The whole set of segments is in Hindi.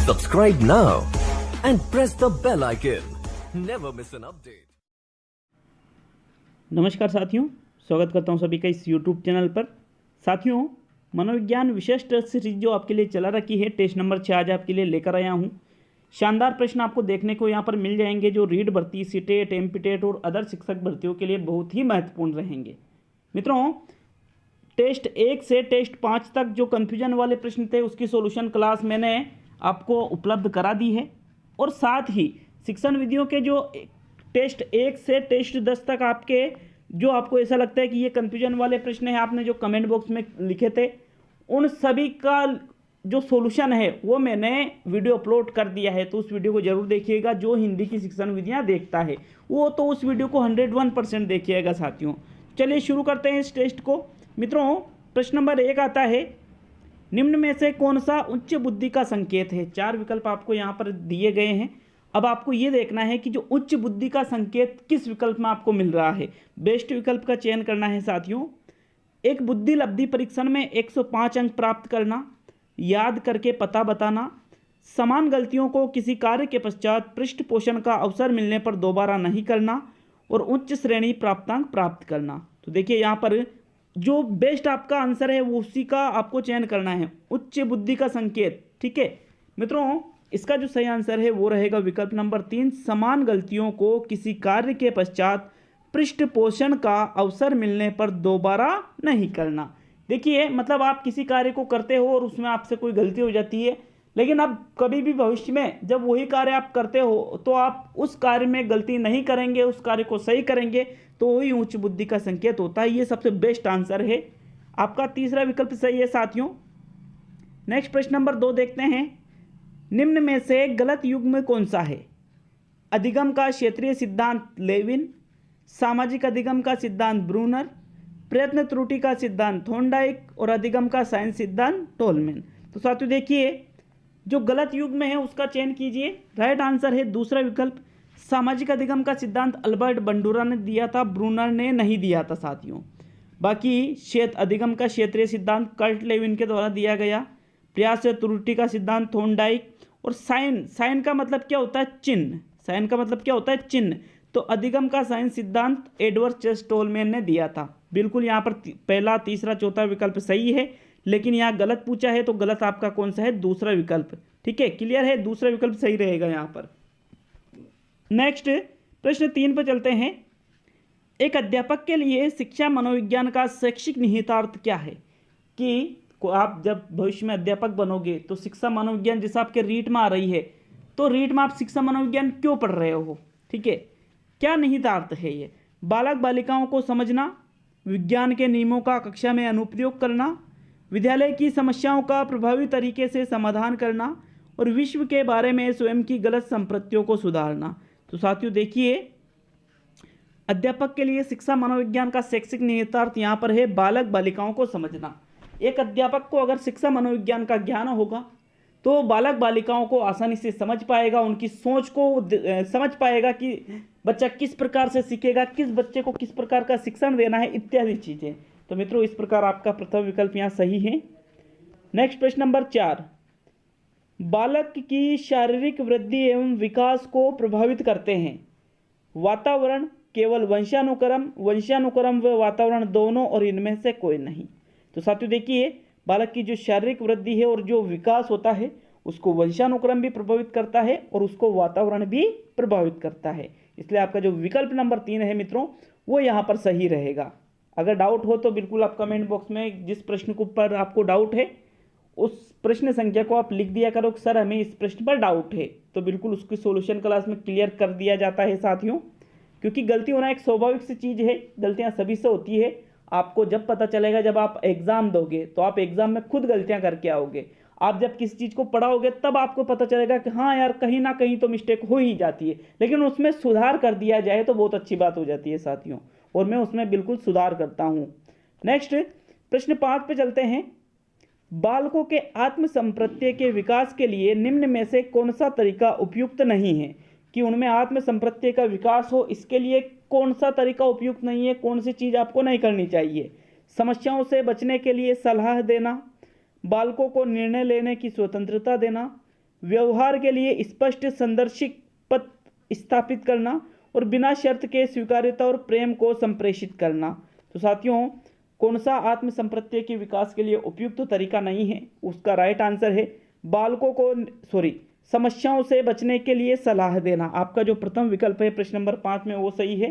Subscribe now and press the bell icon. Never miss an update. नमस्कार साथियों, स्वागत करता हूं सभी का इस YouTube चैनल पर। साथियों, मनोविज्ञान विशेष टेस्ट सीरीज जो आपके लिए चला रखी है, टेस्ट नंबर 6 आज आपके लिए लेकर आया हूं। शानदार प्रश्न आपको देखने को यहां पर मिल जाएंगे जो रीड भर्ती, सीटेट, एमपीटेट और अदर शिक्षक भर्तियों के लिए बहुत ही महत्वपूर्ण रहेंगे। मित्रों, टेस्ट 1 से टेस्ट 5 तक जो कन्फ्यूजन वाले प्रश्न थे उसकी सॉल्यूशन क्लास मैंने आपको उपलब्ध करा दी है, और साथ ही शिक्षण विधियों के जो टेस्ट 1 से टेस्ट 10 तक आपके जो आपको ऐसा लगता है कि ये कन्फ्यूजन वाले प्रश्न हैं, आपने जो कमेंट बॉक्स में लिखे थे, उन सभी का जो सॉल्यूशन है वो मैंने वीडियो अपलोड कर दिया है। तो उस वीडियो को जरूर देखिएगा। जो हिंदी की शिक्षण विधियाँ देखता है वो तो उस वीडियो को 101% देखिएगा साथियों। चलिए शुरू करते हैं इस टेस्ट को। मित्रों, प्रश्न नंबर 1 आता है, निम्न में से कौन सा उच्च बुद्धि का संकेत है। 4 विकल्प आपको यहाँ पर दिए गए हैं। अब आपको ये देखना है कि जो उच्च बुद्धि का संकेत किस विकल्प में आपको मिल रहा है। बेस्ट विकल्प का चयन करना है साथियों। एक बुद्धि लब्धि परीक्षण में 105 अंक प्राप्त करना, याद करके पता बताना, समान गलतियों को किसी कार्य के पश्चात पृष्ठ पोषण का अवसर मिलने पर दोबारा नहीं करना, और उच्च श्रेणी प्राप्तांक प्राप्त करना। तो देखिए यहाँ पर जो बेस्ट आपका आंसर है वो उसी का आपको चयन करना है, उच्च बुद्धि का संकेत। ठीक है मित्रों, इसका जो सही आंसर है वो रहेगा विकल्प नंबर 3, समान गलतियों को किसी कार्य के पश्चात पृष्ठ पोषण का अवसर मिलने पर दोबारा नहीं करना। देखिए, मतलब आप किसी कार्य को करते हो और उसमें आपसे कोई गलती हो जाती है, लेकिन अब कभी भी भविष्य में जब वही कार्य आप करते हो तो आप उस कार्य में गलती नहीं करेंगे, उस कार्य को सही करेंगे, तो वही उच्च बुद्धि का संकेत होता है। ये सबसे बेस्ट आंसर है। आपका तीसरा विकल्प सही है साथियों। नेक्स्ट प्रश्न नंबर 2 देखते हैं, निम्न में से गलत युग्म कौन सा है। अधिगम का क्षेत्रीय सिद्धांत लेविन, सामाजिक अधिगम का सिद्धांत ब्रूनर, प्रयत्न त्रुटि का सिद्धांत थॉर्नडाइक, और अधिगम का साइंस सिद्धांत टोलमैन। तो साथियों देखिए, जो गलत युग्म है उसका चयन कीजिए। राइट आंसर है दूसरा विकल्प, सामाजिक अधिगम का सिद्धांत अल्बर्ट बंडूरा ने दिया था, ब्रूनर ने नहीं दिया था साथियों। बाकी क्षेत्र अधिगम का क्षेत्रीय सिद्धांत कर्ट लेविन के द्वारा दिया गया, प्रयास त्रुटि का सिद्धांत थॉर्नडाइक, और साइन का मतलब क्या होता है, चिन्ह। साइन का मतलब क्या होता है, चिन्ह। तो अधिगम का साइंस सिद्धांत एडवर्ड चेस टोलमैन ने दिया था। बिल्कुल यहाँ पर पहला, तीसरा, चौथा विकल्प सही है, लेकिन यहाँ गलत पूछा है तो गलत आपका कौन सा है, दूसरा विकल्प। ठीक है, क्लियर है, दूसरा विकल्प सही रहेगा यहाँ पर। नेक्स्ट प्रश्न 3 पर चलते हैं। एक अध्यापक के लिए शिक्षा मनोविज्ञान का शैक्षिक निहितार्थ क्या है। कि आप जब भविष्य में अध्यापक बनोगे तो शिक्षा मनोविज्ञान जैसे आपके रीट में आ रही है, तो रीट में आप शिक्षा मनोविज्ञान क्यों पढ़ रहे हो। ठीक है, क्या निहितार्थ है ये। बालक बालिकाओं को समझना, विज्ञान के नियमों का कक्षा में अनुप्रयोग करना, विद्यालय की समस्याओं का प्रभावी तरीके से समाधान करना, और विश्व के बारे में स्वयं की गलत संप्रत्तियों को सुधारना। तो साथियों देखिए, अध्यापक के लिए शिक्षा मनोविज्ञान का शैक्षिक निहितार्थ यहाँ पर है बालक बालिकाओं को समझना। एक अध्यापक को अगर शिक्षा मनोविज्ञान का ज्ञान होगा तो बालक बालिकाओं को आसानी से समझ पाएगा, उनकी सोच को समझ पाएगा कि बच्चा किस प्रकार से सीखेगा, किस बच्चे को किस प्रकार का शिक्षण देना है, इत्यादि चीज़ें। तो मित्रों, इस प्रकार आपका प्रथम विकल्प यहाँ सही है। नेक्स्ट प्रश्न नंबर 4, बालक की शारीरिक वृद्धि एवं विकास को प्रभावित करते हैं वातावरण, केवल वंशानुक्रम व वातावरण दोनों, और इनमें से कोई नहीं। तो साथियों देखिए, बालक की जो शारीरिक वृद्धि है और जो विकास होता है उसको वंशानुक्रम भी प्रभावित करता है और उसको वातावरण भी प्रभावित करता है। इसलिए आपका जो विकल्प नंबर 3 है मित्रों, वो यहाँ पर सही रहेगा। अगर डाउट हो तो बिल्कुल आप कमेंट बॉक्स में जिस प्रश्न को पर आपको डाउट है उस प्रश्न संख्या को आप लिख दिया करो, सर हमें इस प्रश्न पर डाउट है, तो बिल्कुल उसकी सॉल्यूशन क्लास में क्लियर कर दिया जाता है साथियों। क्योंकि गलती होना एक स्वाभाविक सी चीज़ है, गलतियाँ सभी से होती है। आपको जब पता चलेगा, जब आप एग्ज़ाम दोगे तो आप एग्ज़ाम में खुद गलतियाँ करके आओगे। आप जब किसी चीज़ को पढ़ाओगे तब आपको पता चलेगा कि हाँ यार, कहीं ना कहीं तो मिस्टेक हो ही जाती है, लेकिन उसमें सुधार कर दिया जाए तो बहुत अच्छी बात हो जाती है साथियों, और मैं उसमें बिल्कुल सुधार करता हूँ। नेक्स्ट प्रश्न 5 पे चलते हैं। बालकों के आत्म संप्रत्यय के विकास के लिए निम्न में से कौन सा तरीका उपयुक्त नहीं है। कि उनमें आत्म संप्रत्यय का विकास हो, इसके लिए कौन सा तरीका उपयुक्त नहीं है, कौन सी चीज़ आपको नहीं करनी चाहिए। समस्याओं से बचने के लिए सलाह देना, बालकों को निर्णय लेने की स्वतंत्रता देना, व्यवहार के लिए स्पष्ट संदर्शिक पथ स्थापित करना और बिना शर्त के स्वीकार्यता और प्रेम को संप्रेषित करना। तो साथियों, कौन सा आत्म संप्रत्यय के विकास के लिए उपयुक्त तरीका नहीं है? उसका राइट आंसर है बालकों को समस्याओं से बचने के लिए सलाह देना। आपका जो प्रथम विकल्प है प्रश्न नंबर 5 में, वो सही है।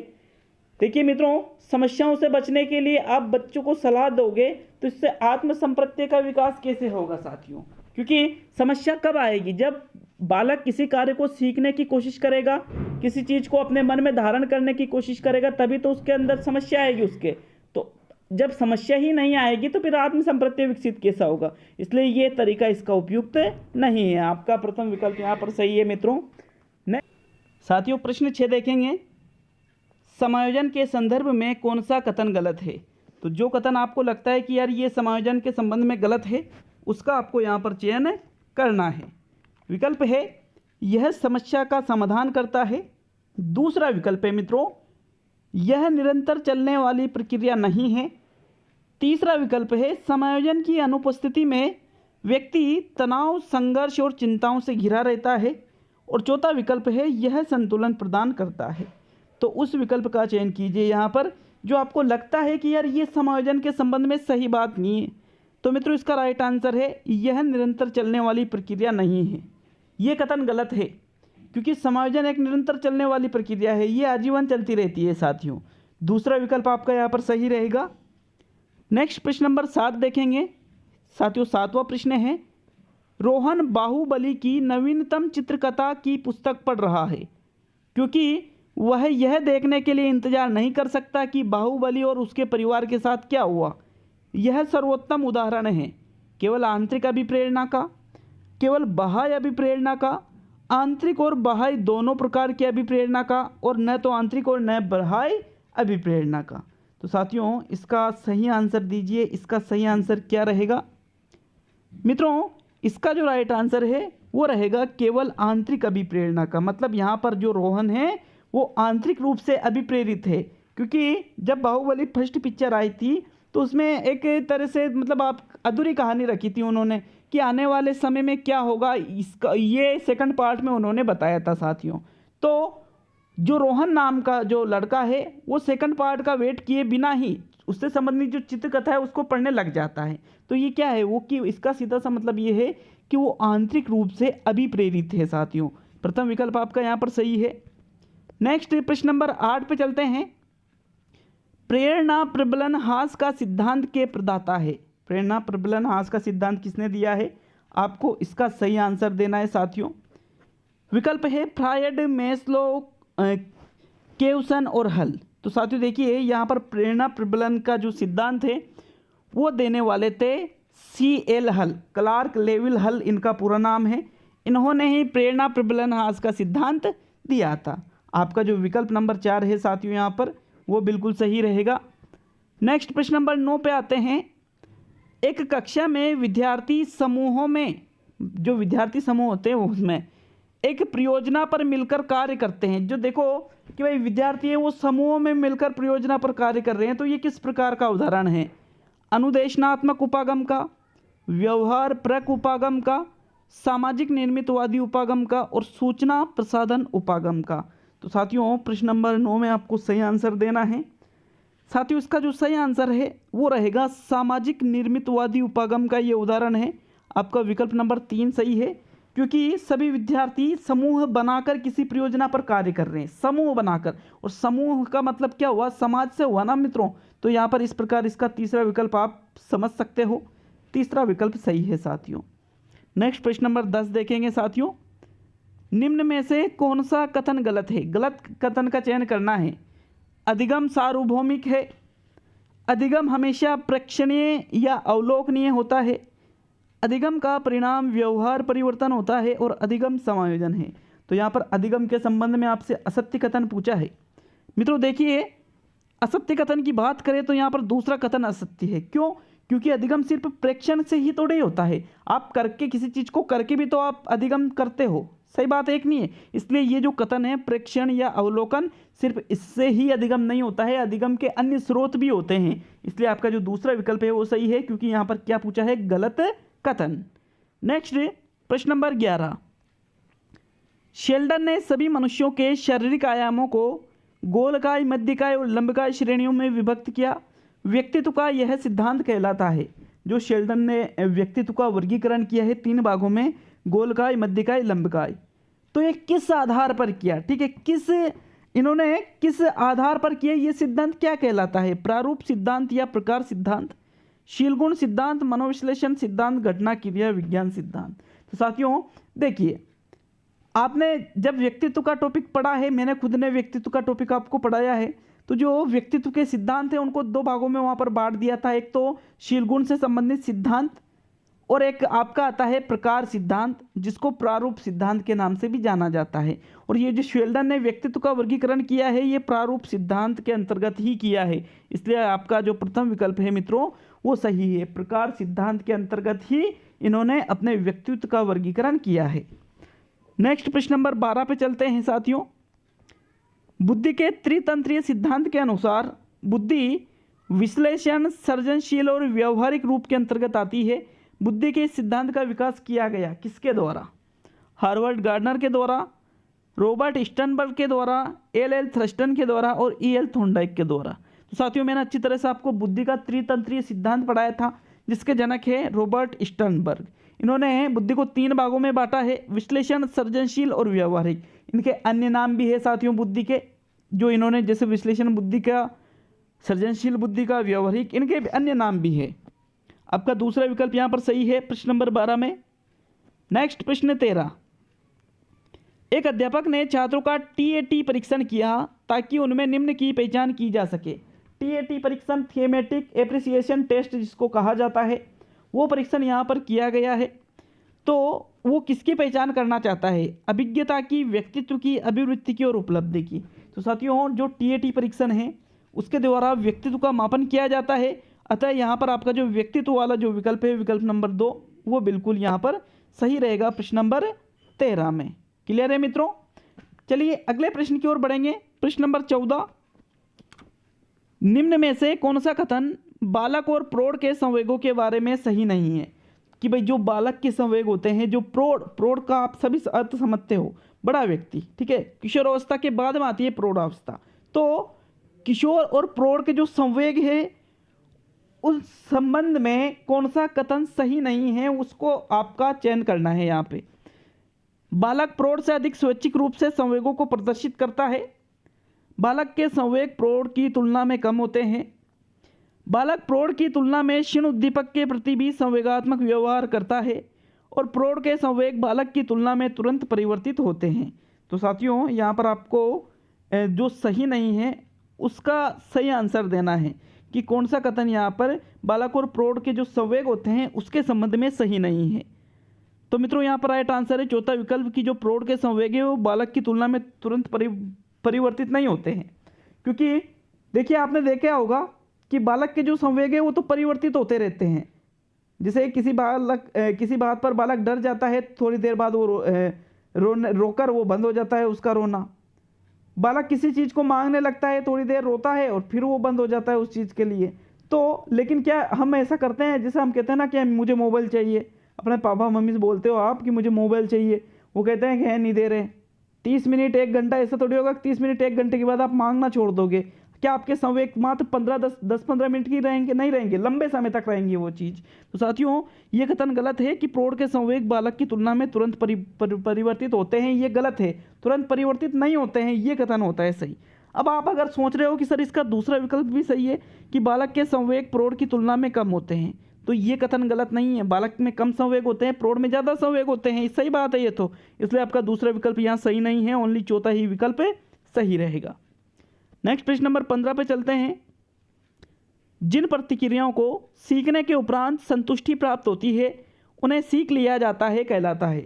देखिए मित्रों, समस्याओं से बचने के लिए आप बच्चों को सलाह दोगे तो इससे आत्म संप्रत्यय का विकास कैसे होगा साथियों? क्योंकि समस्या कब आएगी? जब बालक किसी कार्य को सीखने की कोशिश करेगा, किसी चीज को अपने मन में धारण करने की कोशिश करेगा, तभी तो उसके अंदर समस्या आएगी उसके। तो जब समस्या ही नहीं आएगी तो फिर आत्म संप्रत्यय विकसित कैसा होगा? इसलिए ये तरीका इसका उपयुक्त नहीं है। आपका प्रथम विकल्प यहाँ पर सही है मित्रों। साथियों, प्रश्न 6 देखेंगे, समायोजन के संदर्भ में कौन सा कथन गलत है? तो जो कथन आपको लगता है कि यार ये समायोजन के संबंध में गलत है, उसका आपको यहाँ पर चयन करना है। विकल्प है यह समस्या का समाधान करता है। दूसरा विकल्प है मित्रों, यह निरंतर चलने वाली प्रक्रिया नहीं है। तीसरा विकल्प है समायोजन की अनुपस्थिति में व्यक्ति तनाव, संघर्ष और चिंताओं से घिरा रहता है। और चौथा विकल्प है यह संतुलन प्रदान करता है। तो उस विकल्प का चयन कीजिए यहाँ पर जो आपको लगता है कि यार ये समायोजन के संबंध में सही बात नहीं है। तो मित्रों, इसका राइट आंसर है यह निरंतर चलने वाली प्रक्रिया नहीं है। ये कथन गलत है क्योंकि समायोजन एक निरंतर चलने वाली प्रक्रिया है, ये आजीवन चलती रहती है साथियों। दूसरा विकल्प आपका यहाँ पर सही रहेगा। नेक्स्ट प्रश्न नंबर 7 देखेंगे साथियों। 7वां प्रश्न है, रोहन बाहुबली की नवीनतम चित्रकथा की पुस्तक पढ़ रहा है क्योंकि वह यह देखने के लिए इंतजार नहीं कर सकता कि बाहुबली और उसके परिवार के साथ क्या हुआ। यह सर्वोत्तम उदाहरण है केवल आंतरिक अभिप्रेरणा का, केवल बाह्य अभिप्रेरणा का, आंतरिक और बाह्य दोनों प्रकार की अभिप्रेरणा का, और न तो आंतरिक और न बाह्य अभिप्रेरणा का। तो साथियों, इसका सही आंसर दीजिए। इसका सही आंसर क्या रहेगा मित्रों? इसका जो राइट आंसर है वो रहेगा केवल आंतरिक अभिप्रेरणा का। मतलब यहाँ पर जो रोहन है वो आंतरिक रूप से अभिप्रेरित है, क्योंकि जब बाहुबली फर्स्ट पिक्चर आई थी तो उसमें एक तरह से मतलब आप अधूरी कहानी रखी थी उन्होंने कि आने वाले समय में क्या होगा, इसका ये सेकंड पार्ट में उन्होंने बताया था साथियों। तो जो रोहन नाम का जो लड़का है वो सेकंड पार्ट का वेट किए बिना ही उससे संबंधित जो चित्रकथा है उसको पढ़ने लग जाता है। तो ये क्या है वो कि इसका सीधा सा मतलब ये है कि वो आंतरिक रूप से अभिप्रेरित है साथियों। प्रथम विकल्प आपका यहाँ पर सही है। नेक्स्ट प्रश्न नंबर 8 पे चलते हैं। प्रेरणा प्रबलन ह्रास का सिद्धांत के प्रदाता है। प्रेरणा प्रबलन ह्रास का सिद्धांत किसने दिया है? आपको इसका सही आंसर देना है साथियों। विकल्प है फ्रायड, मेस्लो, केवसन और हल। तो साथियों देखिए यहाँ पर प्रेरणा प्रबलन का जो सिद्धांत है वो देने वाले थे C.L. हल, क्लार्क लेविल हल इनका पूरा नाम है। इन्होंने ही प्रेरणा प्रबलन ह्रास का सिद्धांत दिया था। आपका जो विकल्प नंबर 4 है साथियों यहाँ पर वो बिल्कुल सही रहेगा। नेक्स्ट प्रश्न नंबर 9 पे आते हैं। एक कक्षा में विद्यार्थी समूहों में, जो विद्यार्थी समूह होते हैं उसमें एक परियोजना पर मिलकर कार्य करते हैं। जो देखो कि भाई विद्यार्थी है वो समूहों में मिलकर परियोजना पर कार्य कर रहे हैं, तो ये किस प्रकार का उदाहरण है? अनुदेशनात्मक उपागम का, व्यवहार परक उपागम का, सामाजिक निर्मितवादी उपागम का और सूचना प्रसाधन उपागम का। तो साथियों प्रश्न नंबर 9 में आपको सही आंसर देना है। साथियों इसका जो सही आंसर है वो रहेगा सामाजिक निर्मितवादी उपागम का ये उदाहरण है। आपका विकल्प नंबर 3 सही है, क्योंकि सभी विद्यार्थी समूह बनाकर किसी परियोजना पर कार्य कर रहे हैं, समूह बनाकर। और समूह का मतलब क्या हुआ? समाज से हुआ ना मित्रों। तो यहाँ पर इस प्रकार इसका तीसरा विकल्प आप समझ सकते हो। तीसरा विकल्प सही है साथियों। नेक्स्ट प्रश्न नंबर 10 देखेंगे साथियों। निम्न में से कौन सा कथन गलत है? गलत कथन का चयन करना है। अधिगम सार्वभौमिक है, अधिगम हमेशा प्रेक्षणीय या अवलोकनीय होता है, अधिगम का परिणाम व्यवहार परिवर्तन होता है और अधिगम समायोजन है। तो यहाँ पर अधिगम के संबंध में आपसे असत्य कथन पूछा है। मित्रों देखिए, असत्य कथन की बात करें तो यहाँ पर दूसरा कथन असत्य है। क्यों? क्योंकि अधिगम सिर्फ प्रेक्षण से ही थोड़े होता है। आप करके किसी चीज़ को करके भी तो आप अधिगम करते हो, सही बात एक नहीं है। इसलिए ये जो कथन है प्रेक्षण या अवलोकन, सिर्फ इससे ही अधिगम नहीं होता है, अधिगम के अन्य स्रोत भी होते हैं। इसलिए आपका जो दूसरा विकल्प है वो सही है, क्योंकि यहाँ पर क्या पूछा है? गलत कथन। नेक्स्ट प्रश्न नंबर 11। शेल्डन ने सभी मनुष्यों के शारीरिक आयामों को गोलकाय, मध्यकाय और लंबकाय श्रेणियों में विभक्त किया। व्यक्तित्व का यह सिद्धांत कहलाता है। जो शेल्डन ने व्यक्तित्व का वर्गीकरण किया है 3 भागों में, गोलकाय, मध्यकाय, लंबकाय, तो ये किस आधार पर किया, ठीक है, इन्होंने किस आधार पर किया, ये सिद्धांत क्या कहलाता है? प्रारूप सिद्धांत या प्रकार सिद्धांत, शीलगुण सिद्धांत, मनोविश्लेषण सिद्धांत, घटना क्रिया विज्ञान सिद्धांत। तो साथियों देखिए, आपने जब व्यक्तित्व का टॉपिक पढ़ा है, मैंने खुद ने व्यक्तित्व का टॉपिक आपको पढ़ाया है, तो जो व्यक्तित्व के सिद्धांत हैं उनको 2 भागों में वहाँ पर बांट दिया था। एक तो शीलगुण से संबंधित सिद्धांत और एक आपका आता है प्रकार सिद्धांत, जिसको प्रारूप सिद्धांत के नाम से भी जाना जाता है। और ये जो शेल्डन ने व्यक्तित्व का वर्गीकरण किया है ये प्रारूप सिद्धांत के अंतर्गत ही किया है, इसलिए आपका जो प्रथम विकल्प है मित्रों वो सही है। प्रकार सिद्धांत के अंतर्गत ही इन्होंने अपने व्यक्तित्व का वर्गीकरण किया है। नेक्स्ट प्रश्न नंबर 12 पे चलते हैं साथियों। बुद्धि के त्रितंत्रीय सिद्धांत के अनुसार बुद्धि विश्लेषण, सृजनशील और व्यवहारिक रूप के अंतर्गत आती है। बुद्धि के सिद्धांत का विकास किया गया किसके द्वारा? हार्वर्ड गार्डनर के द्वारा, रॉबर्ट स्टर्नबर्ग के द्वारा, एल थर्स्टन के द्वारा और ई.एल. थॉर्नडाइक के द्वारा। तो साथियों मैंने अच्छी तरह से आपको बुद्धि का त्रितंत्रीय सिद्धांत पढ़ाया था, जिसके जनक है रॉबर्ट स्टर्नबर्ग। इन्होंने बुद्धि को 3 भागों में बांटा है, विश्लेषण, सृजनशील और व्यवहारिक। इनके अन्य नाम भी है साथियों बुद्धि के, जो इन्होंने जैसे विश्लेषण बुद्धि का, सृजनशील बुद्धि का, व्यवहारिक, इनके अन्य नाम भी है। आपका दूसरा विकल्प यहाँ पर सही है प्रश्न नंबर 12 में। नेक्स्ट प्रश्न 13। एक अध्यापक ने छात्रों का टीएटी परीक्षण किया ताकि उनमें निम्न की पहचान की जा सके। टीएटी परीक्षण थीमेटिक एप्रिसिएशन टेस्ट जिसको कहा जाता है, वो परीक्षण यहाँ पर किया गया है। तो वो किसकी पहचान करना चाहता है? अभिज्ञता की, व्यक्तित्व की, अभिवृत्ति की और उपलब्धि की। तो साथियों जो टीएटी परीक्षण है उसके द्वारा व्यक्तित्व का मापन किया जाता है, अतः यहाँ पर आपका जो व्यक्तित्व वाला जो विकल्प है, विकल्प नंबर 2, वो बिल्कुल यहाँ पर सही रहेगा प्रश्न नंबर 13 में। क्लियर है मित्रों? चलिए अगले प्रश्न की ओर बढ़ेंगे। प्रश्न नंबर 14। निम्न में से कौन सा कथन बालक और प्रौढ़ के संवेगों के बारे में सही नहीं है? कि भाई जो बालक के संवेग होते हैं, जो प्रौढ़ का आप सभी अर्थ समझते हो, बड़ा व्यक्ति, ठीक है, किशोर अवस्था के बाद में आती है प्रौढ़ अवस्था। तो किशोर और प्रौढ़ के जो संवेग है उस संबंध में कौन सा कथन सही नहीं है, उसको आपका चयन करना है। यहाँ पे बालक प्रौढ़ से अधिक स्वैच्छिक रूप से संवेगों को प्रदर्शित करता है। बालक के संवेग प्रौढ़ की तुलना में कम होते हैं। बालक प्रौढ़ की तुलना में क्षीण उद्दीपक के प्रति भी संवेगात्मक व्यवहार करता है और प्रौढ़ के संवेग बालक की तुलना में तुरंत परिवर्तित होते हैं। तो साथियों यहाँ पर आपको जो सही नहीं है उसका सही आंसर देना है कि कौन सा कथन यहाँ पर बालक और प्रौढ़ के जो संवेग होते हैं उसके संबंध में सही नहीं है। तो मित्रों यहाँ पर राइट आंसर है चौथा विकल्प की जो प्रौढ़ के संवेग है वो बालक की तुलना में तुरंत परिवर्तित नहीं होते हैं। क्योंकि देखिए आपने देखा होगा कि बालक के जो संवेग है वो तो परिवर्तित होते रहते हैं। जैसे किसी बात पर बालक डर जाता है, थोड़ी देर बाद वो रोकर वो बंद हो जाता है उसका रोना। बालक किसी चीज़ को मांगने लगता है, थोड़ी देर रोता है और फिर वो बंद हो जाता है उस चीज़ के लिए। तो लेकिन क्या हम ऐसा करते हैं, जैसे हम कहते हैं ना कि मुझे मोबाइल चाहिए, अपने पापा मम्मी से बोलते हो आप कि मुझे मोबाइल चाहिए, वो कहते हैं कि है नहीं दे रहे। 30 मिनट 1 घंटा ऐसा थोड़ी होगा 30 मिनट 1 घंटे के बाद आप मांगना छोड़ दोगे। क्या आपके संवेग मात्र 10-15 मिनट की रहेंगे? नहीं रहेंगे, लंबे समय तक रहेंगी वो चीज़। तो साथियों ये कथन गलत है कि प्रौढ़ के संवेग बालक की तुलना में तुरंत परिवर्तित होते हैं, ये गलत है। तुरंत परिवर्तित नहीं होते हैं, ये कथन होता है सही। अब आप अगर सोच रहे हो कि सर इसका दूसरा विकल्प भी सही है कि बालक के संवेग प्रौढ़ की तुलना में कम होते हैं, तो ये कथन गलत नहीं है। बालक में कम संवेग होते हैं, प्रौढ़ में ज़्यादा संवेग होते हैं, सही बात है ये तो। इसलिए आपका दूसरा विकल्प यहाँ सही नहीं है, ओनली चौथा ही विकल्प सही रहेगा। नेक्स्ट प्रश्न नंबर 15 पे चलते हैं। जिन प्रतिक्रियाओं को सीखने के उपरांत संतुष्टि प्राप्त होती है उन्हें सीख लिया जाता है कहलाता है।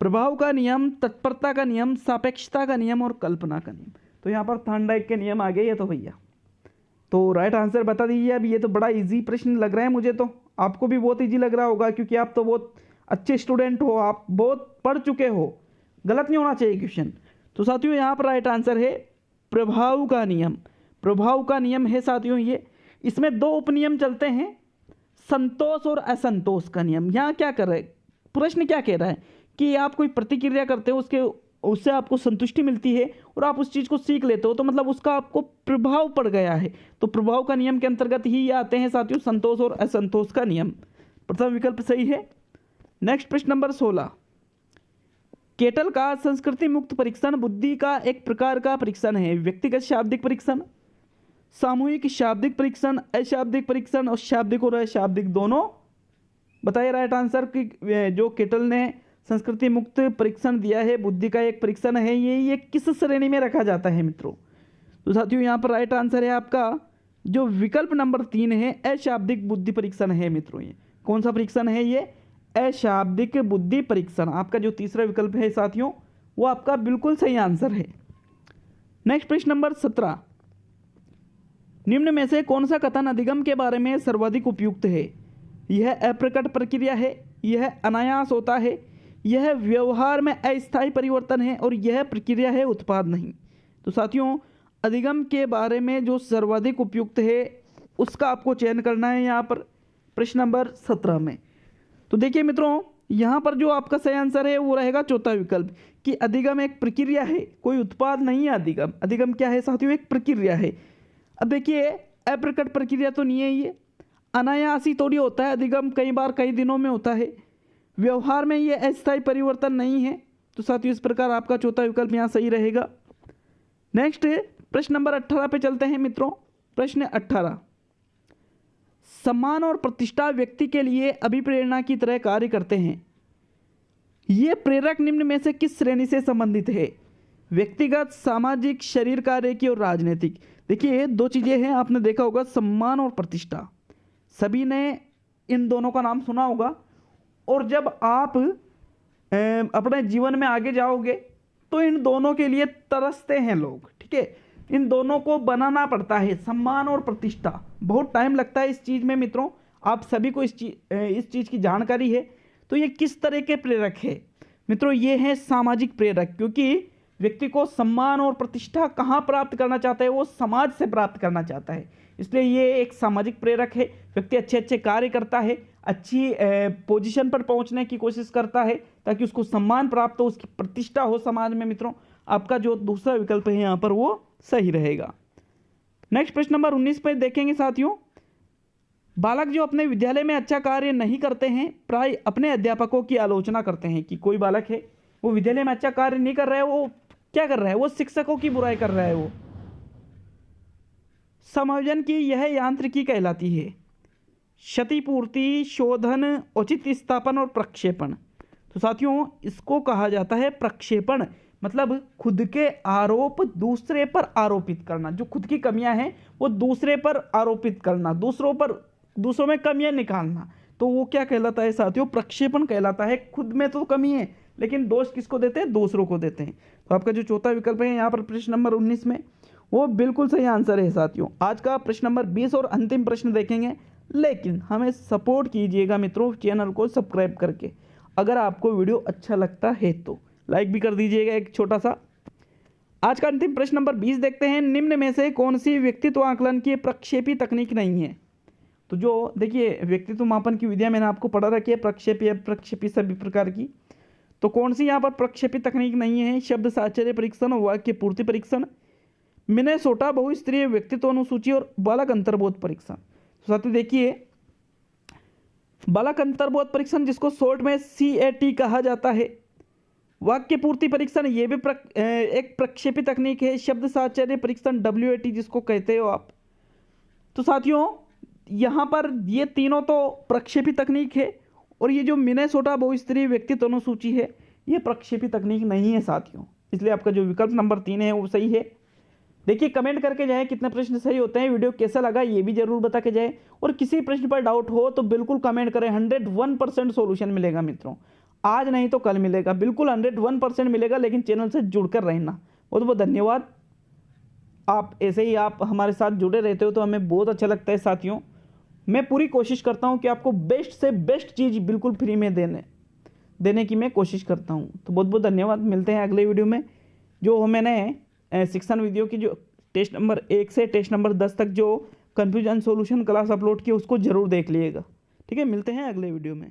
प्रभाव का नियम, तत्परता का नियम, सापेक्षता का नियम और कल्पना का नियम। तो यहाँ पर थॉर्नडाइक के नियम आ गए ये तो भैया। तो राइट आंसर बता दीजिए। अब ये तो बड़ा इजी प्रश्न लग रहा है मुझे, तो आपको भी बहुत इजी लग रहा होगा क्योंकि आप तो बहुत अच्छे स्टूडेंट हो, आप बहुत पढ़ चुके हो। गलत नहीं होना चाहिए क्वेश्चन। तो साथियों यहाँ पर राइट आंसर है प्रभाव का नियम। प्रभाव का नियम है साथियों ये। इसमें 2 उपनियम चलते हैं, संतोष और असंतोष का नियम। यहाँ क्या कर रहा है, प्रश्न क्या कह रहा है कि आप कोई प्रतिक्रिया करते हो, उससे आपको संतुष्टि मिलती है और आप उस चीज़ को सीख लेते हो, तो मतलब उसका आपको प्रभाव पड़ गया है। तो प्रभाव का नियम के अंतर्गत ही ये आते हैं साथियों संतोष और असंतोष का नियम। प्रथम विकल्प सही है। नेक्स्ट प्रश्न नंबर 16, केटल का संस्कृति मुक्त परीक्षण बुद्धि का एक प्रकार का परीक्षण है। व्यक्तिगत शाब्दिक परीक्षण, सामूहिक शाब्दिक परीक्षण, अशाब्दिक परीक्षण और शाब्दिक और अशाब्दिक दोनों। बताइए राइट आंसर कि जो केटल ने संस्कृति मुक्त परीक्षण दिया है, बुद्धि का एक परीक्षण है, ये किस श्रेणी में रखा जाता है मित्रों? तो साथियों यहाँ पर राइट आंसर है आपका जो विकल्प नंबर 3 है, अशाब्दिक बुद्धि परीक्षण है मित्रों। ये कौन सा परीक्षण है? ये अशाब्दिक बुद्धि परीक्षण। आपका जो तीसरा विकल्प है साथियों वो आपका बिल्कुल सही आंसर है। नेक्स्ट प्रश्न नंबर 17, निम्न में से कौन सा कथन अधिगम के बारे में सर्वाधिक उपयुक्त है? यह अप्रकट प्रक्रिया है, यह अनायास होता है, यह व्यवहार में अस्थायी परिवर्तन है और यह प्रक्रिया है उत्पाद नहीं। तो साथियों अधिगम के बारे में जो सर्वाधिक उपयुक्त है उसका आपको चयन करना है यहाँ पर प्रश्न नंबर 17 में। तो देखिए मित्रों यहाँ पर जो आपका सही आंसर है वो रहेगा चौथा विकल्प कि अधिगम एक प्रक्रिया है, कोई उत्पाद नहीं है। अधिगम क्या है साथियों? एक प्रक्रिया है। अब देखिए अप्रकट प्रक्रिया तो नहीं है, ये अनायासी थोड़ी होता है अधिगम, कई बार कई दिनों में होता है। व्यवहार में ये अस्थायी परिवर्तन नहीं है। तो साथियों इस प्रकार आपका चौथा विकल्प यहाँ सही रहेगा। नेक्स्ट प्रश्न नंबर 18 पे चलते हैं मित्रों। प्रश्न 18, सम्मान और प्रतिष्ठा व्यक्ति के लिए अभिप्रेरणा की तरह कार्य करते हैं। ये प्रेरक निम्न में से किस श्रेणी से संबंधित है? व्यक्तिगत, सामाजिक, शरीर कार्य की और राजनीतिक। देखिए दो चीज़ें हैं, आपने देखा होगा सम्मान और प्रतिष्ठा, सभी ने इन दोनों का नाम सुना होगा। और जब आप अपने जीवन में आगे जाओगे तो इन दोनों के लिए तरसते हैं लोग, ठीक है। इन दोनों को बनाना पड़ता है, सम्मान और प्रतिष्ठा। बहुत टाइम लगता है इस चीज़ में मित्रों, आप सभी को इस चीज़ की जानकारी है। तो ये किस तरह के प्रेरक है मित्रों? ये है सामाजिक प्रेरक, क्योंकि व्यक्ति को सम्मान और प्रतिष्ठा कहाँ प्राप्त करना चाहता है? वो समाज से प्राप्त करना चाहता है, इसलिए ये एक सामाजिक प्रेरक है। व्यक्ति अच्छे अच्छे कार्य करता है, अच्छी पोजीशन पर पहुंचने की कोशिश करता है ताकि उसको सम्मान प्राप्त हो, उसकी प्रतिष्ठा हो समाज में मित्रों। आपका जो दूसरा विकल्प है यहाँ पर वो सही रहेगा। नेक्स्ट प्रश्न नंबर 19 पे देखेंगे साथियों। बालक जो अपने विद्यालय में अच्छा कार्य नहीं करते हैं प्राय अपने अध्यापकों की आलोचना करते हैं। कि कोई बालक है वो विद्यालय में अच्छा कार्य नहीं कर रहा है, वो क्या कर रहा है? वो शिक्षकों की बुराई कर रहा है। वो समायोजन की यह यांत्रिकी कहलाती है। क्षतिपूर्ति, शोधन, उचित स्थापन और प्रक्षेपण। तो साथियों इसको कहा जाता है प्रक्षेपण, मतलब खुद के आरोप दूसरे पर आरोपित करना। जो खुद की कमियां हैं वो दूसरे पर आरोपित करना, दूसरों में कमियां निकालना, तो वो क्या कहलाता है साथियों? प्रक्षेपण कहलाता है। खुद में तो कमी है लेकिन दोष किसको देते हैं? दूसरों को देते हैं। तो आपका जो चौथा विकल्प है यहाँ पर प्रश्न नंबर 19 में वो बिल्कुल सही आंसर है साथियों। आज का प्रश्न नंबर 20 और अंतिम प्रश्न देखेंगे, लेकिन हमें सपोर्ट कीजिएगा मित्रों चैनल को सब्सक्राइब करके। अगर आपको वीडियो अच्छा लगता है तो लाइक भी कर दीजिएगा एक छोटा सा। आज का अंतिम प्रश्न नंबर 20 देखते हैं। निम्न में से कौन सी व्यक्तित्व आकलन की प्रक्षेपी तकनीक नहीं है? तो जो देखिए व्यक्तित्व मापन की विधियां मैंने आपको पढ़ा रखी है, प्रक्षेपी अप्रक्षेपी सभी प्रकार की। तो कौन सी यहाँ पर प्रक्षेपी तकनीक नहीं है? शब्द साहचर्य परीक्षण, वाक्य पूर्ति परीक्षण, मिनेसोटा बहुस्तरीय व्यक्तित्व अनुसूची और बालक अंतर्बोध परीक्षण। तो साथियों देखिए बालक अंतर्बोध परीक्षण जिसको शॉर्ट में CAT कहा जाता है, वाक्य पूर्ति परीक्षण ये भी एक प्रक्षेपी तकनीक है, शब्द साहचर्य परीक्षण WAT जिसको कहते हो आप। तो साथियों यहाँ पर ये तीनों तो प्रक्षेपी तकनीक है और ये जो मिनेसोटा बहुस्तरीय व्यक्तित्व अनुसूची है ये प्रक्षेपी तकनीक नहीं है साथियों, इसलिए आपका जो विकल्प नंबर 3 है वो सही है। देखिए कमेंट करके जाए कितने प्रश्न सही होते हैं, वीडियो कैसा लगा ये भी जरूर बता के जाए, और किसी प्रश्न पर डाउट हो तो बिल्कुल कमेंट करें। 101% सॉल्यूशन मिलेगा मित्रों, आज नहीं तो कल मिलेगा, बिल्कुल 101% मिलेगा, लेकिन चैनल से जुड़कर रहना। बहुत बहुत धन्यवाद। आप ऐसे ही आप हमारे साथ जुड़े रहते हो तो हमें बहुत अच्छा लगता है साथियों। मैं पूरी कोशिश करता हूँ कि आपको बेस्ट से बेस्ट चीज़ बिल्कुल फ्री में देने की मैं कोशिश करता हूँ। तो बहुत बहुत धन्यवाद। मिलते हैं अगले वीडियो में। जो मैंने शिक्षण वीडियो की जो टेस्ट नंबर 1 से टेस्ट नंबर 10 तक जो कन्फ्यूजन सॉल्यूशन क्लास अपलोड की उसको ज़रूर देख लीजिएगा, ठीक है। मिलते हैं अगले वीडियो में।